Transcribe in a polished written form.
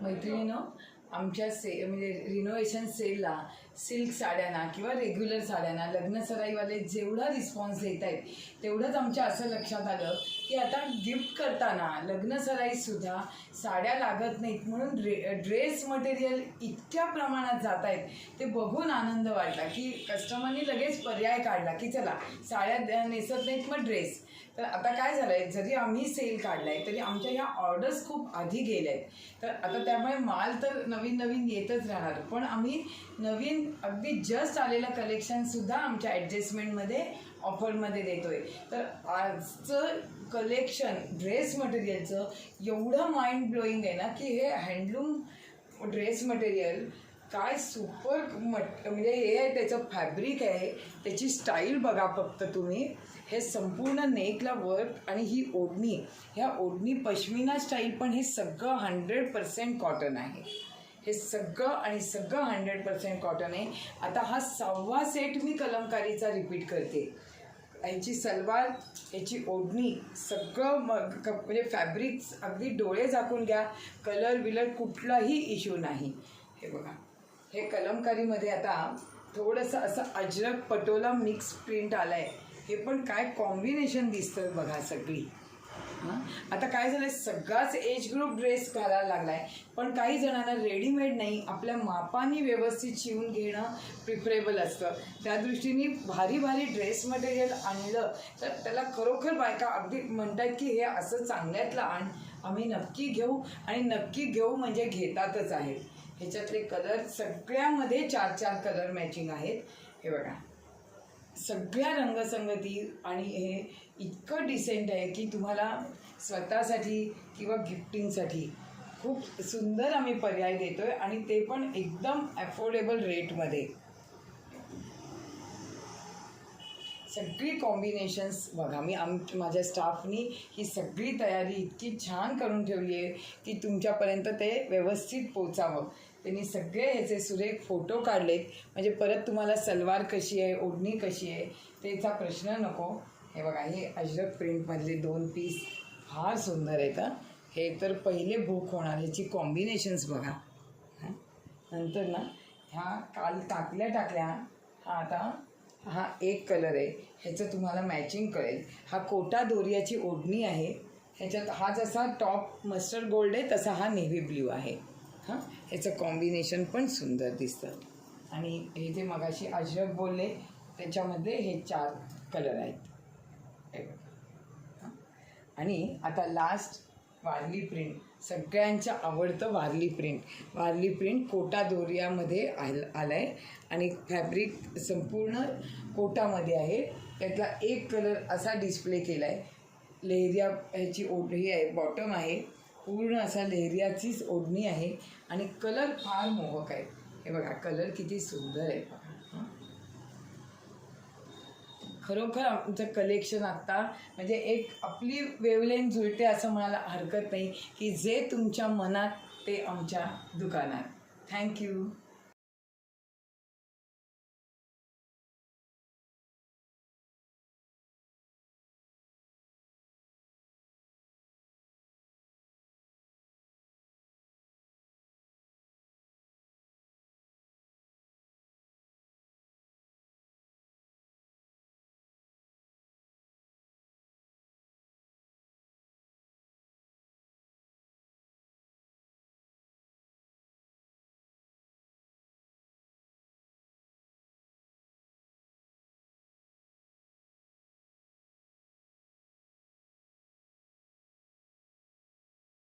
मैत्रिणींनो, आमच्या म्हणजे रिनोव्हेशन सेलला सिल्क साड्यांना किंवा रेग्युलर साड्यांना लग्न सराईवाले जेवढा रिस्पॉन्स देत आहेत तेवढंच आमच्या असं लक्षात आलं की आता गिफ्ट करताना लग्न सराईतसुद्धा साड्या लागत नाहीत म्हणून ड्रेस मटेरियल इतक्या प्रमाणात जात आहेत ते बघून आनंद वाटला की कस्टमरनी लगेच पर्याय काढला की चला साड्या नेसत नाहीत मग ड्रेस. तर आता काय झालं आहे, जरी आम्ही सेल काढला आहे तरी आमच्या ह्या ऑर्डर्स खूप आधी गेल्या आहेत. तर आता त्यामुळे माल तर नवीन नवीन येतच राहणार, पण आम्ही नवीन अगदी जस्ट आलेलं कलेक्शनसुद्धा आमच्या ॲडजस्टमेंटमध्ये ऑफरमध्ये देतो आहे. तर आजचं कलेक्शन ड्रेस मटेरियलचं एवढं माइंड ब्लोईंग आहे ना की हे हँडलूम ड्रेस मटेरियल काय सुपर म्हणजे हे आहे, त्याचं फॅब्रिक आहे, त्याची स्टाईल बघा फक्त तुम्ही. हे संपूर्ण नेकला वर्क आणि ही ओढणी, ह्या ओढणी पश्मिना स्टाईल, पण हे सगळं 100% कॉटन आहे. हे सगळं आणि सगळं 100% कॉटन आहे. आता हा 6वा सेट मी कलमकारीचा रिपीट करते. ह्याची सलवार, ह्याची ओढणी, सगळं म्हणजे फॅब्रिक्स अगदी डोळे झाकून घ्या, कलर विलर कुठलाही इश्यू नाही. हे बघा, हे कलमकारीमध्ये आता थोडंसं असं अजरक पटोला मिक्स प्रिंट आलं आहे. हे पण काय कॉम्बिनेशन दिसतं बघा सगळी. हां, आता काय झालं आहे, सगळाच एज ग्रुप ड्रेस घालायला लागला आहे, पण काही जणांना रेडीमेड नाही, आपल्या मापाने व्यवस्थित शिवून घेणं प्रिफरेबल असतं. त्या दृष्टीने भारी भारी ड्रेस मटेरियल आणलं तर त्याला खरोखर बायका अगदी म्हणतात की हे असं चांगल्यातलं आण, आम्ही नक्की घेऊ, आणि नक्की घेऊ म्हणजे घेतातच आहेत. ह्याच्यातले कलर सगळ्यामध्ये 4 कलर मॅचिंग आहेत. हे बघा, सगळ्या रंगसंगती, आणि हे इतकं डिसेंट आहे की तुम्हाला स्वतःसाठी किंवा गिफ्टिंगसाठी खूप सुंदर आम्ही पर्याय देतो आहे, आणि ते पण एकदम ॲफोर्डेबल रेटमध्ये. सगळी कॉम्बिनेशन्स बघा, माझ्या स्टाफनी ही सगळी तयारी इतकी छान करून ठेवली आहे की तुमच्यापर्यंत ते व्यवस्थित पोचावं. त्यांनी सगळे ह्याचे सुरेख फोटो काढलेत, म्हणजे परत तुम्हाला सलवार कशी आहे, ओढणी कशी आहे त्याचा प्रश्न नको. हे बघा, हे अजरक प्रिंटमधले 2 पीस फार सुंदर आहेत. हे तर पहिले बुक होणार. ह्याची कॉम्बिनेशन्स बघा. नंतर ना ह्या काल टाकल्या हा आता हा एक कलर आहे, ह्याचं तुम्हाला मॅचिंग कळेल. हा कोटा दोरियाची ओढणी आहे, ह्याच्यात हा जसा टॉप मस्टर्ड गोल्ड आहे तसा हा नेव्ही ब्ल्यू आहे. हां, ह्याचं कॉम्बिनेशन पण सुंदर दिसतं. आणि हे जे मगाशी अजरक बोलले त्याच्यामध्ये हे 4 कलर आहेत. आणि आता लास्ट वारली प्रिंट, सगळ्यांच्या आवडतं वारली प्रिंट. वारली प्रिंट कोटा दोरियामध्ये आलं आहे आणि फॅब्रिक संपूर्ण कोटामध्ये आहे. त्यातला एक कलर असा डिस्प्ले केला आहे. लेहरिया ह्याची ओढणी आहे, बॉटम आहे, पूर्ण असा लेहरियाचीच ओढणी आहे, आणि कलर फार मोहक आहे. हे बघा, कलर किती सुंदर आहे बघा. खरोखर आमचं कलेक्शन आत्ता म्हणजे एक आपली वेवलेंथ जुळते असं म्हणायला हरकत नाही की जे तुमच्या मनात ते आमच्या दुकानात. थँक्यू.